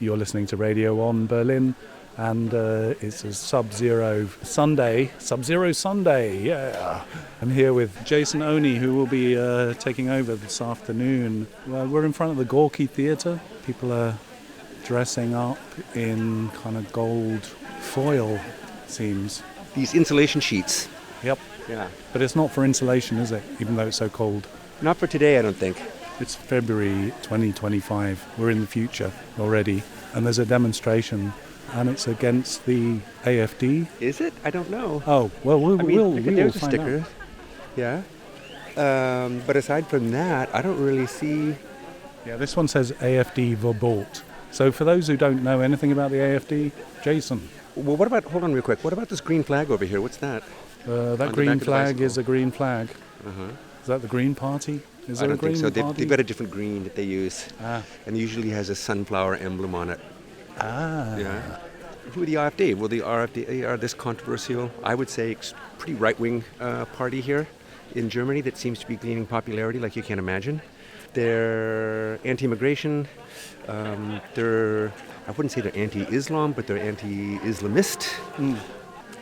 You're listening to Radio 1 Berlin, and it's a Sub-Zero Sunday, yeah. I'm here with Jason Honea, who will be taking over this afternoon. We're in front of the Gorky Theatre. People are dressing up in kind of gold foil, seems. These insulation sheets. Yep. Yeah. But it's not for insulation, is it? Even though it's so cold. Not for today, I don't think. It's February 2025. We're in the future already. And there's a demonstration, and it's against the AfD. Is it? I don't know. Oh, well, we'll there's a find sticker. out. Yeah. But aside from that, I don't really see... Yeah, this one says AfD Verbot. So for those who don't know anything about the AfD, Jason. Well, hold on real quick. What about this green flag over here? What's that? That green flag is a green flag. Uh-huh. Is that the Green Party? Is there a green think so. party? They've got a different green that they use. And usually has a sunflower emblem on it. Yeah. Who are the AfD? Well, the AfD are this controversial, I would say, pretty right-wing party here in Germany that seems to be gaining popularity like you can't imagine. They're anti-immigration. I wouldn't say they're anti-Islam, but they're anti-Islamist.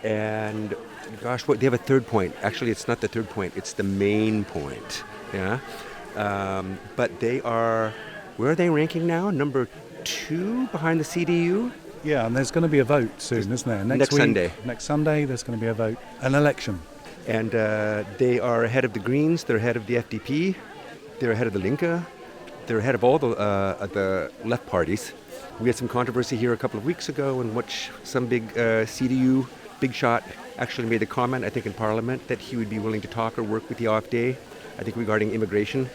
And gosh, they have a third point. Actually, it's not the third point. It's the main point. Yeah. But they are, where are they ranking now? Number 2 behind the CDU? Yeah, and there's going to be a vote soon, isn't there? Next week, Sunday. Next Sunday, there's going to be a vote, an election. And they are ahead of the Greens. They're ahead of the FDP. They're ahead of the Linke. They're ahead of all the left parties. We had some controversy here a couple of weeks ago in which some big CDU big shot actually made a comment, I think in Parliament, that he would be willing to talk or work with the AfD, I think regarding immigration,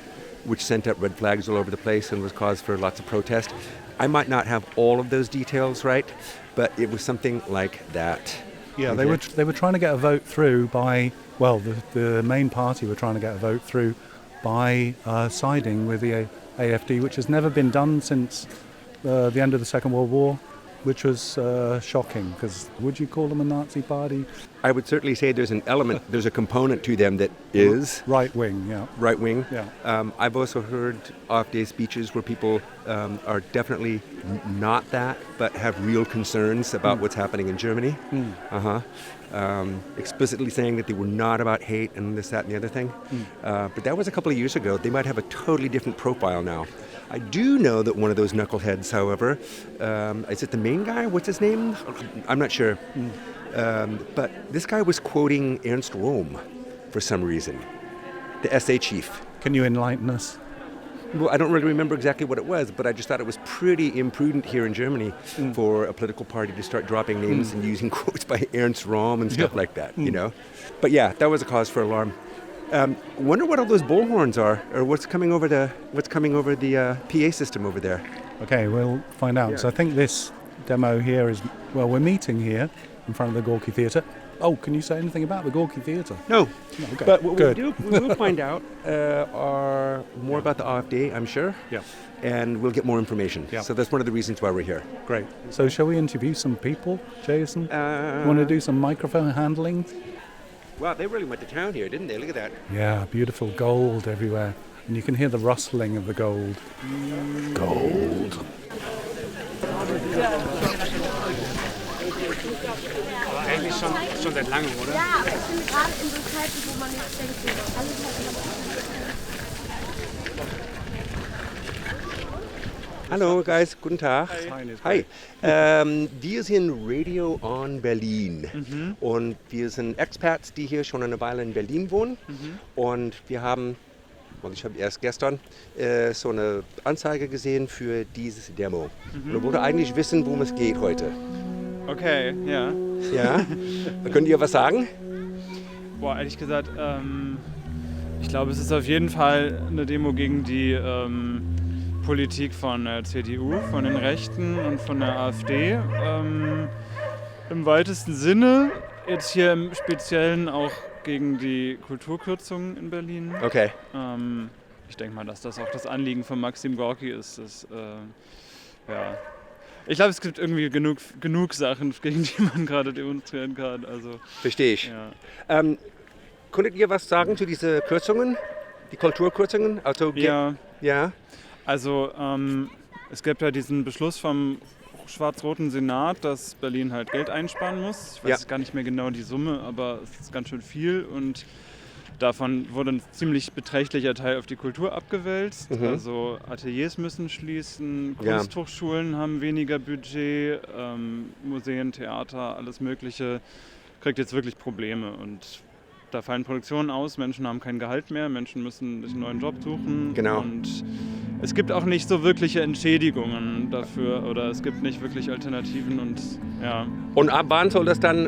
which sent up red flags all over the place and was cause for lots of protest. I might not have all of those details right, but it was something like that. Yeah, they were trying to get a vote through by, well, the main party were trying to get a vote through by siding with the AfD, which has never been done since the end of the Second World War, which was shocking, because would you call them a Nazi party? I would certainly say there's a component to them that is... Right-wing, yeah. Right-wing. Yeah. I've also heard AfD speeches where people are definitely not that, but have real concerns about what's happening in Germany. Explicitly saying that they were not about hate and this, that, and the other thing. But that was a couple of years ago. They might have a totally different profile now. I do know that one of those knuckleheads, however, is it the main guy? What's his name? I'm not sure. But this guy was quoting Ernst Röhm for some reason, the SA chief. Can you enlighten us? Well, I don't really remember exactly what it was, but I just thought it was pretty imprudent here in Germany for a political party to start dropping names and using quotes by Ernst Röhm and stuff like that, you know. But yeah, that was a cause for alarm. Wonder what all those bullhorns are, or what's coming over the PA system over there. Okay, we'll find out. Yeah. So I think this demo here is, well, we're meeting here in front of the Gorky Theatre. Oh, can you say anything about the Gorky Theatre? No. Okay. But what we'll find out are more about the AfD, I'm sure. Yeah. And we'll get more information. Yeah. So that's one of the reasons why we're here. Great. So shall we interview some people, Jason? You want to do some microphone handling? Wow, they really went to town here, didn't they? Look at that. Yeah, beautiful gold everywhere. And you can hear the rustling of the gold. Gold. Aber eigentlich schon seit langem, oder? Ja, ich finde gerade in so Zeiten, wo man jetzt denkt, alles Hallo, guys, guten Tag. Hi. Wir sind Radio on Berlin und wir sind Expats, die hier schon eine Weile in Berlin wohnen und wir haben, und ich habe erst gestern so eine Anzeige gesehen für dieses Demo. Und ich wollte eigentlich wissen, worum es geht heute. Okay, ja. Ja? Könnt ihr was sagen? Boah, ehrlich gesagt, ich glaube, es ist auf jeden Fall eine Demo gegen die Politik von der CDU, von den Rechten und von der AfD. Im weitesten Sinne, jetzt hier im Speziellen auch gegen die Kulturkürzungen in Berlin. Okay. Ich denke mal, dass das auch das Anliegen von Maxim Gorki ist. Ja. Ich glaube, es gibt irgendwie genug Sachen, gegen die man gerade demonstrieren kann. Also, verstehe ich. Ja. Könntet ihr was sagen zu diesen Kürzungen, die Kulturkürzungen? Also, ja. Ja. Also es gibt ja diesen Beschluss vom schwarz-roten Senat, dass Berlin halt Geld einsparen muss. Ich weiß gar nicht mehr genau die Summe, aber es ist ganz schön viel und davon wurde ein ziemlich beträchtlicher Teil auf die Kultur abgewälzt. Also Ateliers müssen schließen, Kunsthochschulen haben weniger Budget, Museen, Theater, alles Mögliche kriegt jetzt wirklich Probleme. Und da fallen Produktionen aus, Menschen haben kein Gehalt mehr, Menschen müssen sich einen neuen Job suchen. Genau. Und es gibt auch nicht so wirkliche Entschädigungen dafür oder es gibt nicht wirklich Alternativen. Und ab wann soll das dann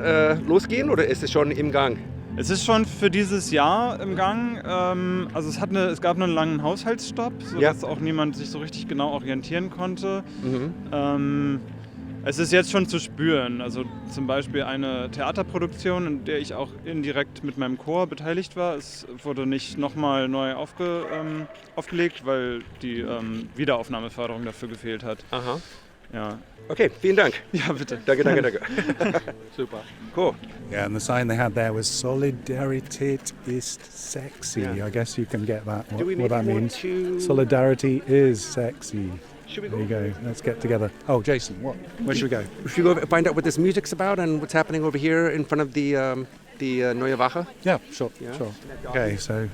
losgehen oder ist es schon im Gang? Es ist schon für dieses Jahr im Gang. Also es gab einen langen Haushaltsstopp, sodass auch niemand sich so richtig genau orientieren konnte. Es ist jetzt schon zu spüren. Also zum Beispiel eine Theaterproduktion, in der ich auch indirekt mit meinem Chor beteiligt war. Es wurde nicht nochmal neu aufgelegt, weil die Wiederaufnahmeförderung dafür gefehlt hat. Aha. Ja. Okay, vielen Dank. Ja, bitte. Danke. Super. Cool. Yeah, and the sign they had there was "Solidarity is sexy." Yeah. I guess you can get that. Do we What that maybe means? want to- Solidarity is sexy. Should we There you go. Let's get together. Oh, Jason, what? Where should we go? Should we go find out what this music's about and what's happening over here in front of the Neue Wache? Yeah, sure, Yeah. sure. Okay, so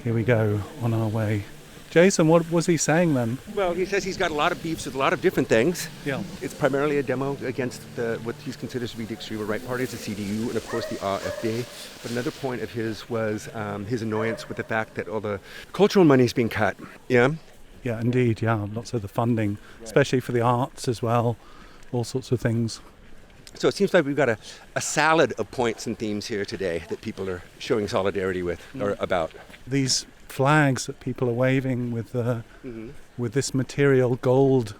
here we go on our way. Jason, what was he saying then? Well, he says he's got a lot of beefs with a lot of different things. Yeah. It's primarily a demo against what he considers to be the extreme right parties, the CDU, and of course the AfD. But another point of his was his annoyance with the fact that all the cultural money is being cut. Yeah. Yeah, indeed, yeah. Lots of the funding, especially for the arts as well, all sorts of things. So it seems like we've got a salad of points and themes here today that people are showing solidarity with or about. These flags that people are waving with this material, gold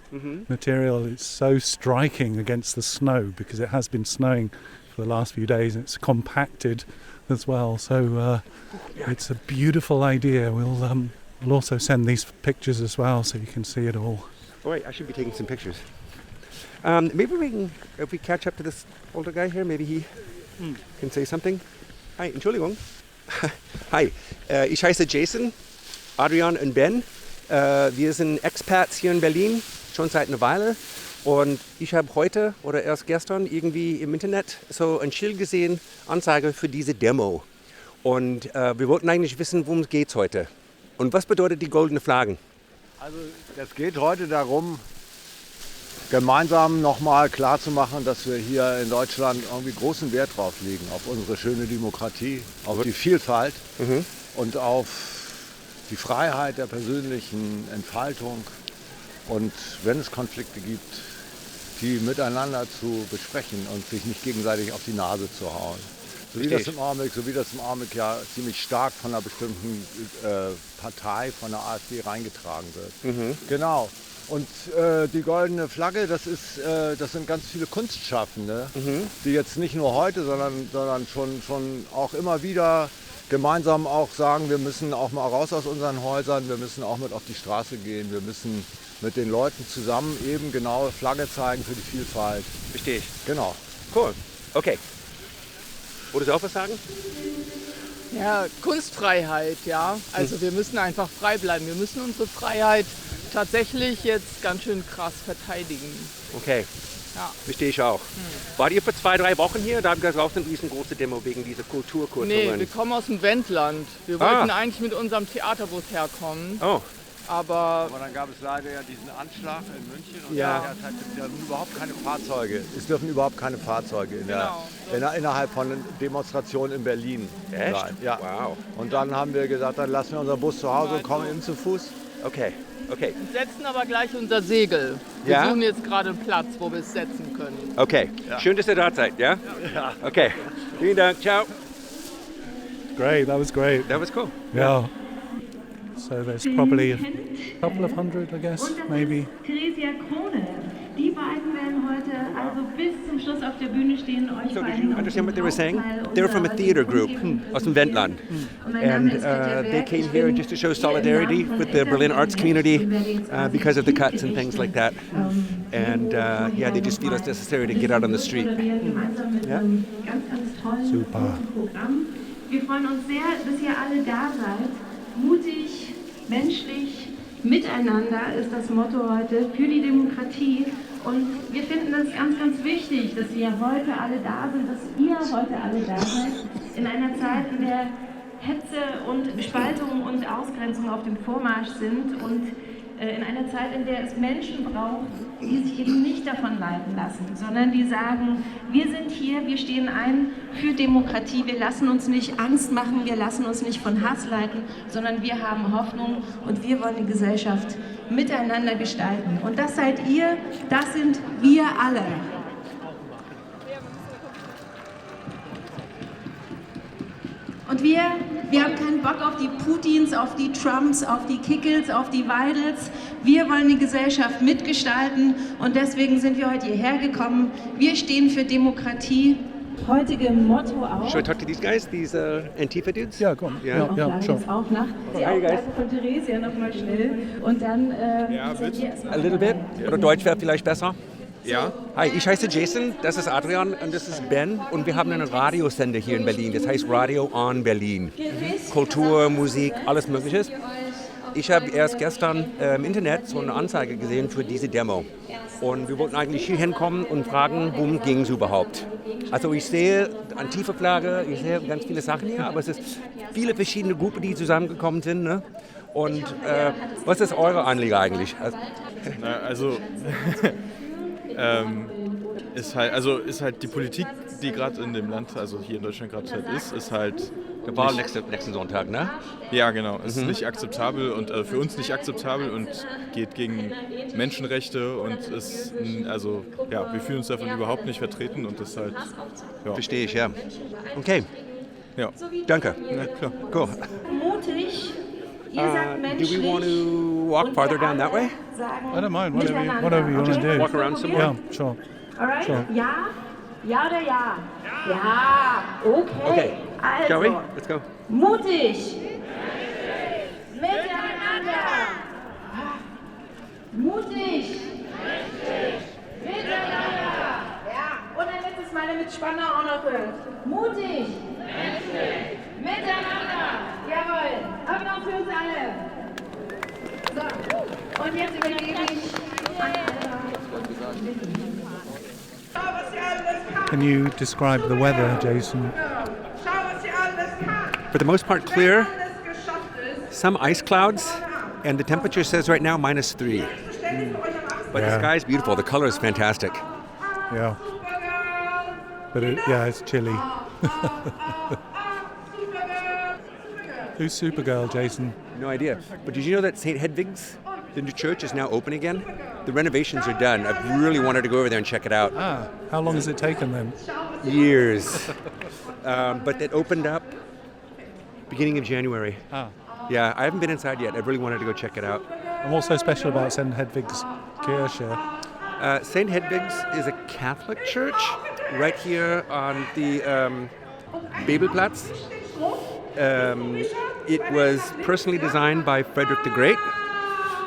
material, it's so striking against the snow because it has been snowing for the last few days and it's compacted as well. So it's a beautiful idea. We'll also send these pictures as well so you can see it all. Oh wait, I should be taking some pictures. Maybe we can, if we catch up to this older guy here, maybe he can say something. Hi, Entschuldigung. Hi, ich heiße Jason, Adrian und Ben. Wir sind Expats hier in Berlin, schon seit einer Weile. Und ich habe heute oder erst gestern irgendwie im Internet so ein Schild gesehen, Anzeige für diese Demo. Und wir wollten eigentlich wissen, worum es geht heute. Und was bedeutet die goldene Flaggen? Also es geht heute darum, gemeinsam nochmal klarzumachen, dass wir hier in Deutschland irgendwie großen Wert drauf legen, auf unsere schöne Demokratie, auf die Vielfalt und auf die Freiheit der persönlichen Entfaltung. Und wenn es Konflikte gibt, die miteinander zu besprechen und sich nicht gegenseitig auf die Nase zu hauen. So wie das im Augenblick ja ziemlich stark von einer bestimmten Partei, von der AfD reingetragen wird. Genau. Und die goldene Flagge, das sind ganz viele Kunstschaffende, die jetzt nicht nur heute, sondern schon auch immer wieder gemeinsam auch sagen, wir müssen auch mal raus aus unseren Häusern, wir müssen auch mit auf die Straße gehen, wir müssen mit den Leuten zusammen eben genau Flagge zeigen für die Vielfalt. Verstehe ich. Genau. Cool. Okay. Wolltest du auch was sagen? Ja, Kunstfreiheit, ja. Also wir müssen einfach frei bleiben. Wir müssen unsere Freiheit tatsächlich jetzt ganz schön krass verteidigen. Okay. Ja. Verstehe ich auch. Wart ihr vor 2-3 Wochen hier? Da haben wir auch eine riesengroße Demo wegen dieser Kulturkurzungen. Nee, wir kommen aus dem Wendland. Wir wollten eigentlich mit unserem Theaterbus herkommen. Oh. Aber dann gab es leider ja diesen Anschlag in München und da dürfen überhaupt keine Fahrzeuge. Es dürfen überhaupt keine Fahrzeuge innerhalb von Demonstrationen in Berlin sein. Ja. Wow. Und dann haben wir gesagt, dann lassen wir unseren Bus zu Hause und kommen eben zu Fuß. Okay. Okay. Und setzen aber gleich unser Segel. Wir suchen jetzt gerade einen Platz, wo wir es setzen können. Okay. Ja. Schön, dass ihr da seid, ja? Ja. Okay. Vielen Dank. Ciao. Great, that was great. That was cool. Yeah. So there's probably a couple of hundred, I guess, maybe. Theresia Krone. Die beiden werden heute also bis zum Schluss auf der Bühne stehen. Euch So did you understand what they were saying? They're from a theater group aus dem Wendland. And they came here just to show solidarity with the Berlin arts community because of the cuts and things like that. And they just feel it's necessary to get out on the street. Yeah. Super. Wir freuen uns sehr, dass ihr alle da seid. Mutig, menschlich, miteinander ist das Motto heute für die Demokratie. Und wir finden das ganz, ganz wichtig, dass wir heute alle da sind, dass ihr heute alle da seid, in einer Zeit, in der Hetze und Spaltung und Ausgrenzung auf dem Vormarsch sind und in einer Zeit, in der es Menschen braucht, die sich eben nicht davon leiten lassen, sondern die sagen, wir sind hier, wir stehen ein für Demokratie, wir lassen uns nicht Angst machen, wir lassen uns nicht von Hass leiten, sondern wir haben Hoffnung und wir wollen die Gesellschaft miteinander gestalten. Und das seid ihr, das sind wir alle. Und wir haben keinen Bock auf die Putins, auf die Trumps, auf die Kickels, auf die Weidels. Wir wollen die Gesellschaft mitgestalten und deswegen sind wir heute hierher gekommen. Wir stehen für Demokratie. Heutige Motto auch. Should I talk to these guys, these Antifa dudes? Yeah, go on. Yeah. Yeah, sure. Jetzt auch nach. Die Aufgabe von Theresia nochmal schnell. Und dann seid ihr erstmal A little bit. Oder Deutsch wäre vielleicht besser. Ja. Hi, ich heiße Jason, das ist Adrian und das ist Ben und wir haben einen Radiosender hier in Berlin, das heißt Radio on Berlin. Kultur, Musik, alles Mögliche. Ich habe erst gestern im Internet so eine Anzeige gesehen für diese Demo und wir wollten eigentlich hier hinkommen und fragen, worum ging es überhaupt. Also ich sehe Antifa-Flagge, ich sehe ganz viele Sachen hier, aber es ist viele verschiedene Gruppen, die zusammengekommen sind. Ne? Und was ist eure Anliege eigentlich? Also ist halt die Politik, die gerade in dem Land, also hier in Deutschland gerade halt ist halt... Der Wahl nächsten Sonntag, ne? Ja, genau. Es ist nicht akzeptabel und für uns nicht akzeptabel und geht gegen Menschenrechte und ist, also ja, wir fühlen uns davon überhaupt nicht vertreten und das halt... Ja. Verstehe ich, ja. Okay. Ja. Danke. Ja, klar. Cool. mutig. Ihr sagt menschlich. Do we want to walk farther down that way? I don't mind, whatever you want to do. Walk around some more? Yeah, sure. Alright? Sure. Ja? Ja oder ja? Ja. Okay. Okay. Also. Shall we? Let's go. Mutig. Miteinander. Mutig. Miteinander. Ja. Und ein letztes Mal, damit Spanner auch noch hört. Mutig. Miteinander. Jawohl. Applaus für uns alle. So. Und jetzt übergebe ich an Can you describe the weather, Jason? For the most part, clear. Some ice clouds, and the temperature says right now -3. But the sky is beautiful. The color is fantastic. Yeah. But it's chilly. Who's Supergirl, Jason? No idea. But did you know that St. Hedwig's, the new church, is now open again? The renovations are done. I've really wanted to go over there and check it out. Ah, how long has it taken then? Years. But it opened up beginning of January. Ah. Yeah, I haven't been inside yet. I really wanted to go check it out. And what's so special about St. Hedwig's Kirche? St. Hedwig's is a Catholic church right here on the Bebelplatz. It was personally designed by Frederick the Great,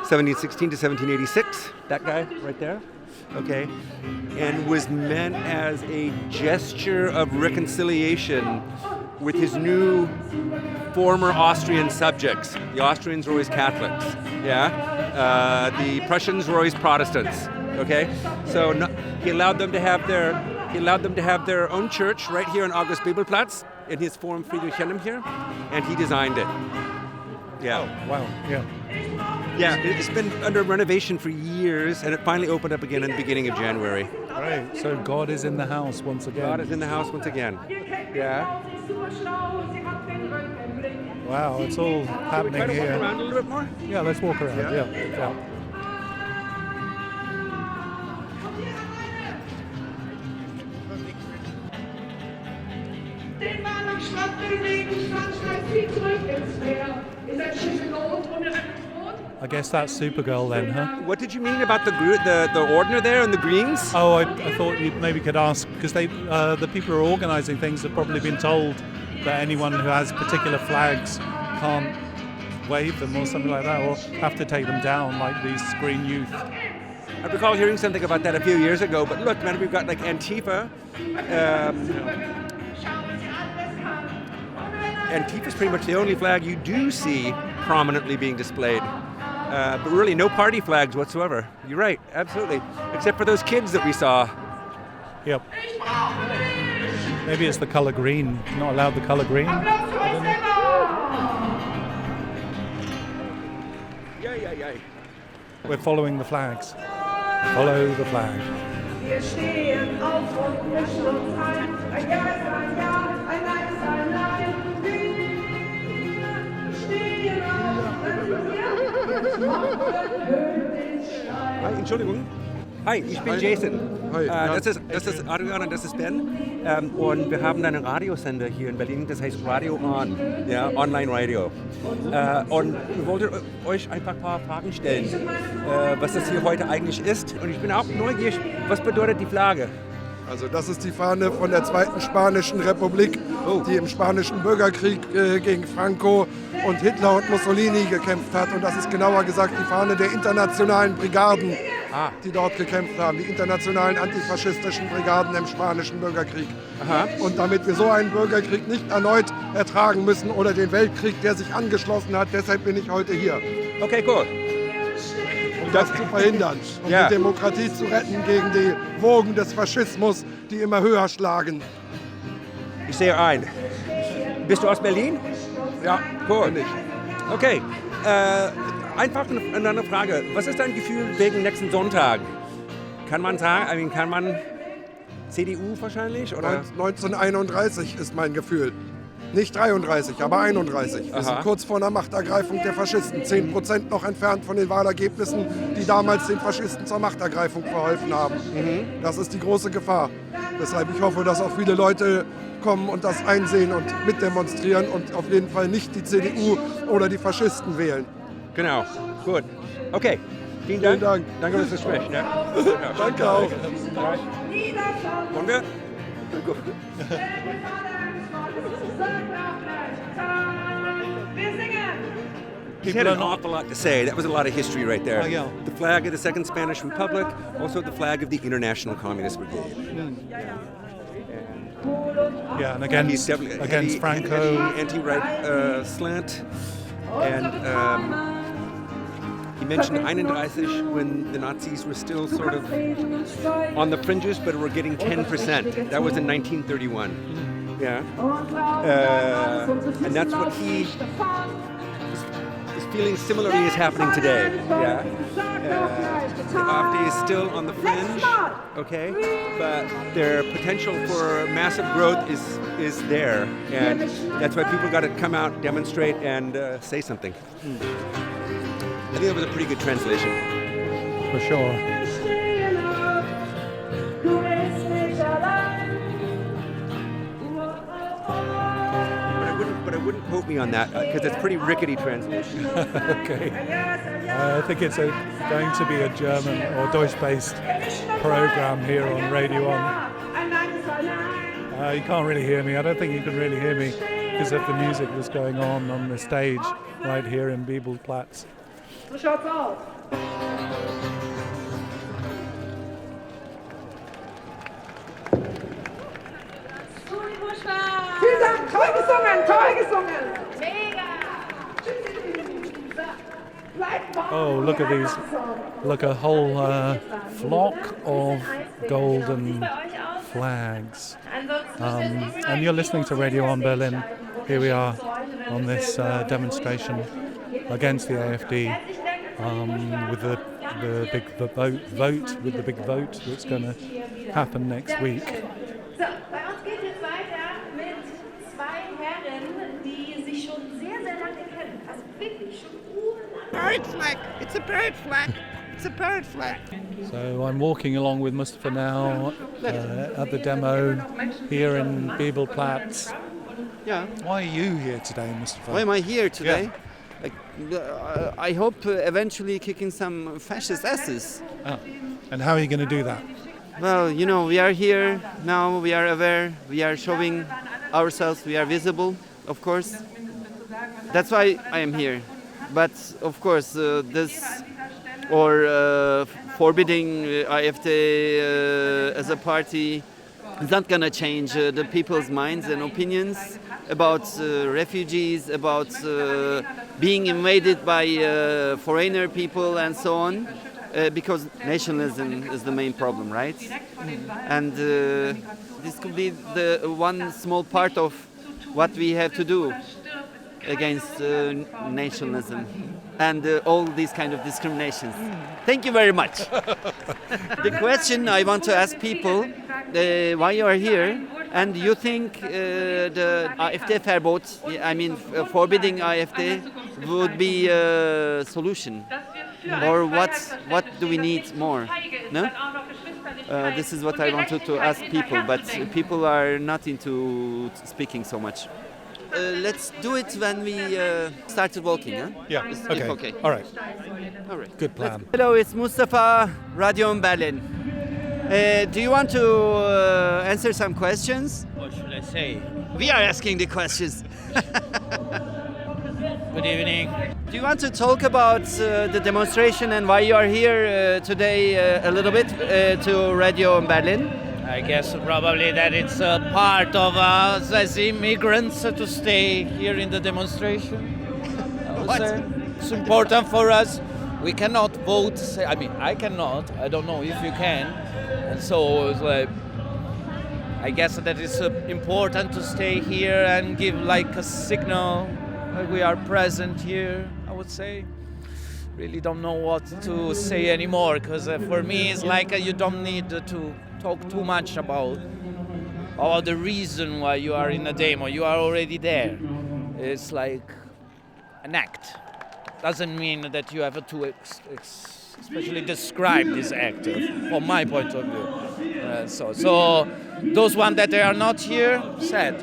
1716 to 1786. That guy right there. Okay. And was meant as a gesture of reconciliation with his new former Austrian subjects. The Austrians were always Catholics. Yeah. The Prussians were always Protestants. Okay. So he allowed them to have their own church right here on August Bebelplatz in his Forum Friedrichianum here, and he designed it. Yeah. Oh, wow. Yeah. Yeah, it's been under renovation for years, and it finally opened up again in the beginning of January. Great. So God is in the house once again. God is in the house once again. Yeah. Wow, it's all happening Can we try to here. walk around a little bit more? Yeah, let's walk around. Yeah. Den Mann am Strand bewegen, Strand steigt viel zurück ins Meer. Ist ein Schiff in Not und ein Boot. I guess that's Supergirl then, huh? What did you mean about the ordner there and the greens? Oh, I thought you maybe could ask, because the people who are organising things have probably been told that anyone who has particular flags can't wave them or something like that, or have to take them down, like these Green Youth. I recall hearing something about that a few years ago, but look, man, we've got like Antifa. Antifa is pretty much the only flag you do see prominently being displayed. But really no party flags whatsoever. You're right, absolutely. Except for those kids that we saw. Yep. Maybe it's the color green. Not allowed the color green. We're following the flags. Follow the flag. Wir stehen auf und mischen uns ein. Ein Ja ist ein Ja, ein Nein ist ein Nein. Wir stehen auf, Hi, Entschuldigung. Hi, ich bin Jason. Hi. Das ist Adrian und das ist Ben. Und wir haben einen Radiosender hier in Berlin, das heißt Radio On, ja, Online-Radio. Und wir wollten euch einfach ein paar Fragen stellen, was das hier heute eigentlich ist. Und ich bin auch neugierig, was bedeutet die Flagge? Also das ist die Fahne von der Zweiten Spanischen Republik, die im Spanischen Bürgerkrieg gegen Franco und Hitler und Mussolini gekämpft hat. Und das ist genauer gesagt die Fahne der internationalen Brigaden, die dort gekämpft haben, die internationalen antifaschistischen Brigaden im Spanischen Bürgerkrieg. Aha. Und damit wir so einen Bürgerkrieg nicht erneut ertragen müssen oder den Weltkrieg, der sich angeschlossen hat, deshalb bin ich heute hier. Okay, cool. Um das zu verhindern, um Ja. die Demokratie zu retten gegen die Wogen des Faschismus, die immer höher schlagen. Ich sehe ein. Bist du aus Berlin? Ja, Cool. bin ich. Okay. Einfach eine andere Frage. Was ist dein Gefühl wegen nächsten Sonntag? Kann man sagen, kann man CDU wahrscheinlich? Oder? 1931 ist mein Gefühl. Nicht 33, aber 31. Wir sind kurz vor einer Machtergreifung der Faschisten. 10% noch entfernt von den Wahlergebnissen, die damals den Faschisten zur Machtergreifung verholfen haben. Das ist die große Gefahr. Deshalb ich hoffe, dass auch viele Leute kommen und das einsehen und mitdemonstrieren und auf jeden Fall nicht die CDU oder die Faschisten wählen. Genau, gut. Okay, vielen Dank. Vielen Dank. Danke fürs Gespräch. Ne? Danke auch. Wollen wir? Gut. He had an awful lot to say. That was a lot of history right there. Oh, yeah. The flag of the Second Spanish Republic, also the flag of the International Communist Brigade. Yeah, and He's against definitely Franco. anti-right slant. And he mentioned 31 when the Nazis were still sort of on the fringes, but were getting 10%. That was in 1931. Yeah. And that's what he is feeling similarly is happening today. Yeah. The AfD is still on the fringe, okay, but their potential for massive growth is there, and that's why people got to come out, demonstrate, and say something. I think that was a pretty good translation. For sure. But I wouldn't quote me on that because it's pretty rickety translation. Okay. I think it's going to be a German or Deutsch-based program here on Radio On. You can't really hear me. I don't think you can really hear me because of the music that's going on the stage right here in Bebelplatz. So schaut's aus. Vielen Dank, toll gesungen, toll gesungen. Mega. Oh, look at these. Look, a whole flock of golden flags. And you're listening to Radio On Berlin. Here we are on this demonstration against the AfD with the big vote that's going to happen next week. So, bei uns geht jetzt weiter mit zwei Herren, die sich schon sehr, sehr lange kennen. Also wirklich schon urlang. Bird flag. It's a bird flag. It's a bird flag. So I'm walking along with Mustafa now at the demo here in Bebelplatz. Yeah. Why are you here today, Mustafa? Why am I here today? Yeah. I hope eventually kicking some fascist asses. Oh. And how are you going to do that? Well, you know, we are here now, we are aware, we are showing ourselves, we are visible, of course. That's why I am here. But, of course, forbidding AfD as a party is not going to change the people's minds and opinions about refugees, about being invaded by foreigner people and so on, because nationalism is the main problem, right? And this could be the one small part of what we have to do against nationalism and all these kind of discriminations. Thank you very much. The question I want to ask people, why you are here, and you think the AfD verbot, I mean forbidding AfD, would be a solution? Or what do we need more? No? This is what I wanted to ask people, but people are not into speaking so much. Let's do it when we started walking, huh? Yeah, If okay. All right. All right. Good plan. Hello, it's Mustafa, Radio in Berlin. Do you want to answer some questions? What should I say? We are asking the questions. Good evening. Do you want to talk about the demonstration and why you are here today a little bit to Radio in Berlin? I guess probably that it's a part of us as immigrants to stay here in the demonstration. It's important for us. We cannot vote. I mean, I cannot. I don't know if you can. And so it's like, I guess that it's important to stay here and give like a signal that we are present here, I would say. Really don't know what to say anymore, because for me it's like you don't need to talk too much about the reason why you are in a demo. You are already there. It's like an act. Doesn't mean that you have to especially describe this act from my point of view. So those ones that are not here, sad.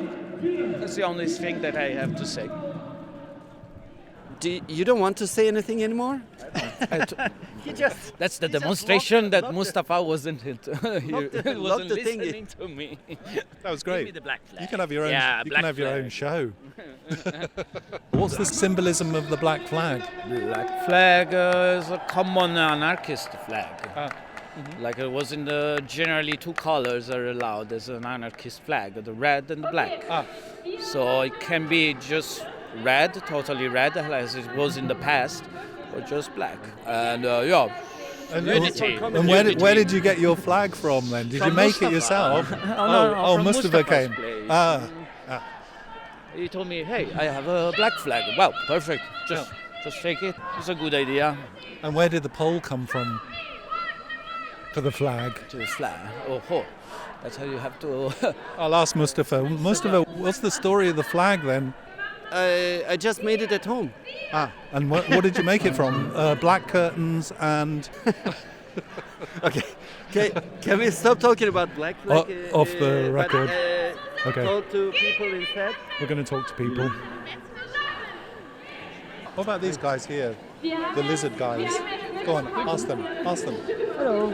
That's the only thing that I have to say. You don't want to say anything anymore? That's the demonstration that Mustafa wasn't listening to me. That was great. Give me the black flag. You can have your own. Yeah, you can have your own show. What's the symbolism of the black flag? Black flag is a common anarchist flag. Like it was in the generally two colors are allowed as an anarchist flag, the red and the black. So it can be just red, totally red, as it was in the past, or just black. And unity. And where did you get your flag from then? Did you make it yourself? From Mustafa came. Place. He told me, hey, I have a black flag. Wow, perfect. Just take it. It's a good idea. And where did the pole come from for the flag? To the flag. Oh, that's how you have to. I'll ask Mustafa. Mustafa, what's the story of the flag then? I just made it at home. And what did you make it from? Black curtains and... Okay. Can we stop talking about black flag? Off the record. Okay. Talk to people instead. We're going to talk to people. What about these guys here? The lizard guys. Go on, ask them. Hallo.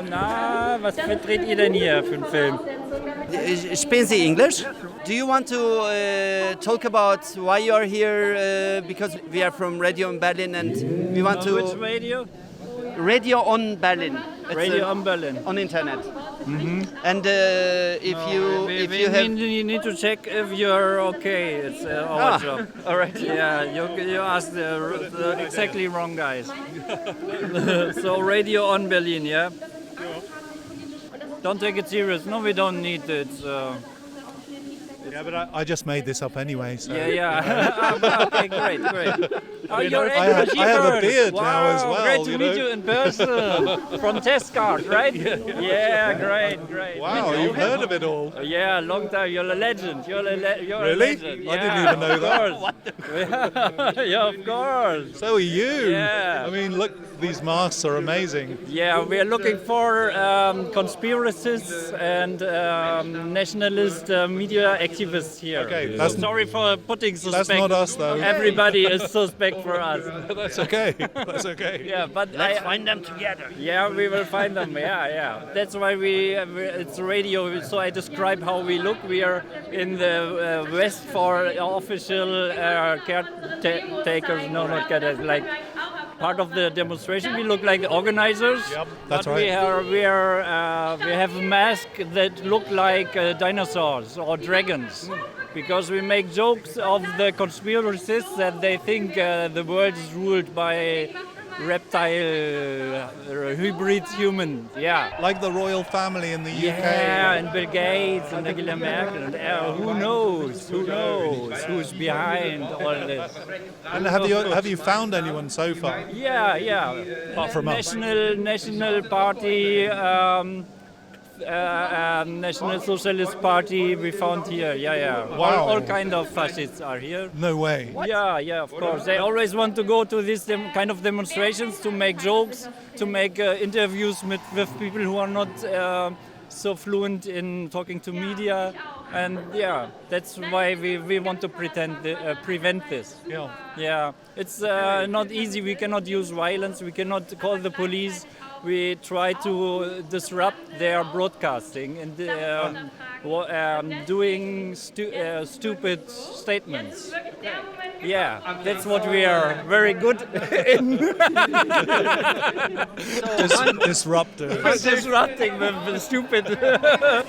Na, was vertritt ihr denn hier für einen Film? Sprechen Sie English? Do you want to talk about why you are here? Because we are from Radio in Berlin and we want to... Which radio? Radio on Berlin. Radio on Berlin. On internet. Mm-hmm. And you need to check if you're okay. It's our job. All right. Yeah, you asked the exactly wrong guys. So Radio on Berlin, yeah. Don't take it serious. No, we don't need it. Yeah, but I just made this up anyway. So. Yeah. Okay, great. Oh, you're I have a beard now as well. Great to meet you in person. From Test Card, right? Yeah, great. Wow, you've heard of it all. Yeah, long time. You're a legend. You're really? a legend. Yeah, I didn't even know that. Yeah, of course. So are you. Yeah. I mean, look, these masks are amazing. Yeah, we are looking for conspiracists and nationalist media activists here. Okay, sorry for putting suspect. That's not us, though. Everybody is suspect for us. That's okay. Yeah, but let's find them together. Yeah, we will find them. Yeah. That's why it's radio. So I describe how we look. We are in the West for official caretakers. No, not caretakers. Like part of the demonstration. We look like organizers. Yep, that's but right. We have masks that look like dinosaurs or dragons. because we make jokes of the conspiracists that they think the world is ruled by reptile hybrid human. Yeah. Like the royal family in the UK. Yeah, and Bill Gates and Angela Merkel. And, who knows? Who knows? Who's behind all this? And have you found anyone so far? Yeah. Apart from National Party, National Socialist Party we found here. Yeah. Wow. All kind of fascists are here. No way. Yeah, of course. They always want to go to these kind of demonstrations to make jokes, to make interviews with people who are not so fluent in talking to media. And that's why we want to prevent this. Yeah. It's not easy. We cannot use violence. We cannot call the police. We try to disrupt their broadcasting and doing stupid statements. Yeah, that's what we are very good in. Disruptors. Disrupting the stupid.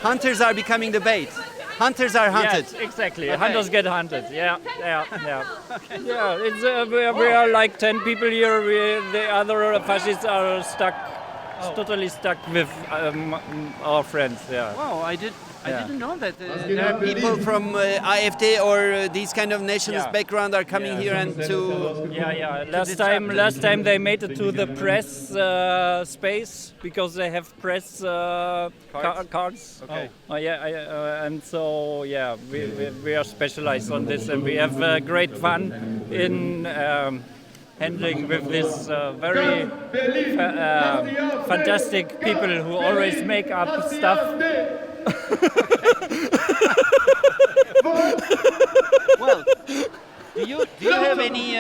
Hunters are becoming the bait. Hunters are hunted. Yes, exactly. Okay. Hunters get hunted. Yeah. It's we are like 10 people here. The other fascists are stuck. Totally stuck with our friends. Yeah. Wow, I didn't know that there are people from AfD or these kind of nationalist background are coming here and to. Yeah. Last time they made it to the press space because they have press cards. Okay. And so we are specialized on this, and we have great fun in. Handling with this very fantastic people who always make up stuff. Well, do you have any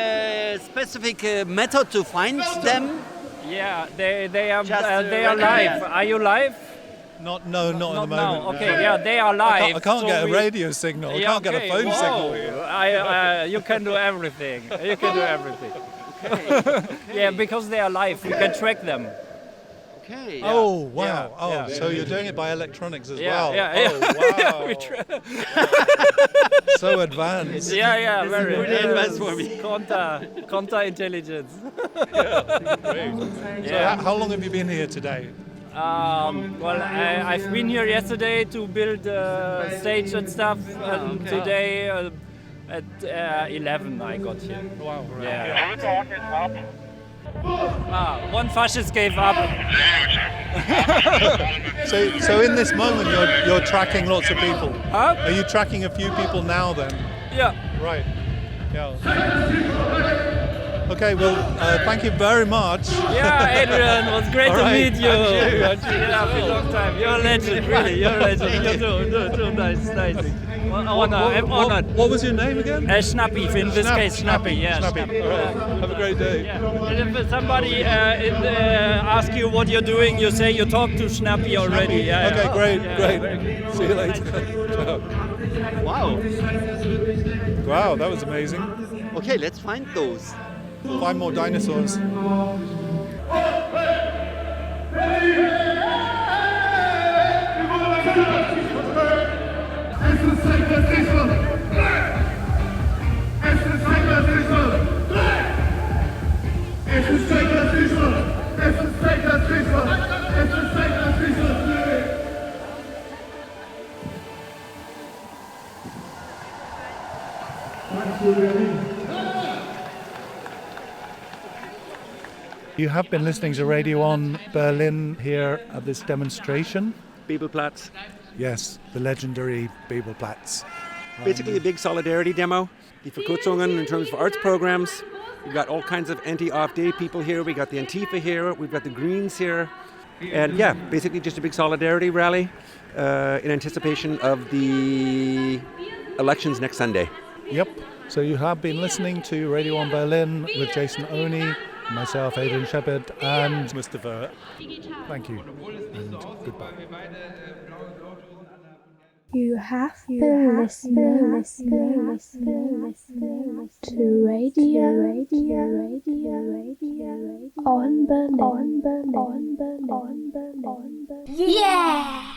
specific method to find them? Yeah, they are live. Are you live? Not at the moment. No. Okay, they are live. I can't get a radio signal. I can't get a phone signal here. You can do everything. Okay. Because they are live, we can track them. Okay. Oh wow! So you're doing it by electronics as well. Yeah. Oh wow! So advanced. Yeah. Very advanced for me. Counter intelligence. Great. So how long have you been here today? I've been here yesterday to build stage and stuff, and today at 11 I got here. Wow. Yeah. One fascist gave up. So in this moment you're tracking lots of people. Huh? Are you tracking a few people now then? Yeah. Right. Yeah. Okay, well, thank you very much. Yeah, Adrian, it was great to meet you. And you. Yeah, for a long time. You're a legend, really. You're a legend. You too. Nice. I'm honored. What was your name again? Snappy, in this case, Snappy. Yeah, Snappy. All right. Have a great day. Yeah. And if somebody asks you what you're doing, you say you talk to Snappy already. Yeah. Okay, great. See you later. Wow, that was amazing. Okay, let's find those. Find more dinosaurs. You have been listening to Radio On Berlin here at this demonstration. Bebelplatz. Yes, the legendary Bebelplatz. Basically a big solidarity demo. Die Verkürzungen in terms of arts programs. We've got all kinds of anti-AfD people here. We got the Antifa here. We've got the Greens here. And basically just a big solidarity rally in anticipation of the elections next Sunday. Yep. So you have been listening to Radio On Berlin with Jason Honea, myself, Adrian Shephard, and Mr. Ver. Thank you, and goodbye. You have been listening to Radio On Berlin. Yeah!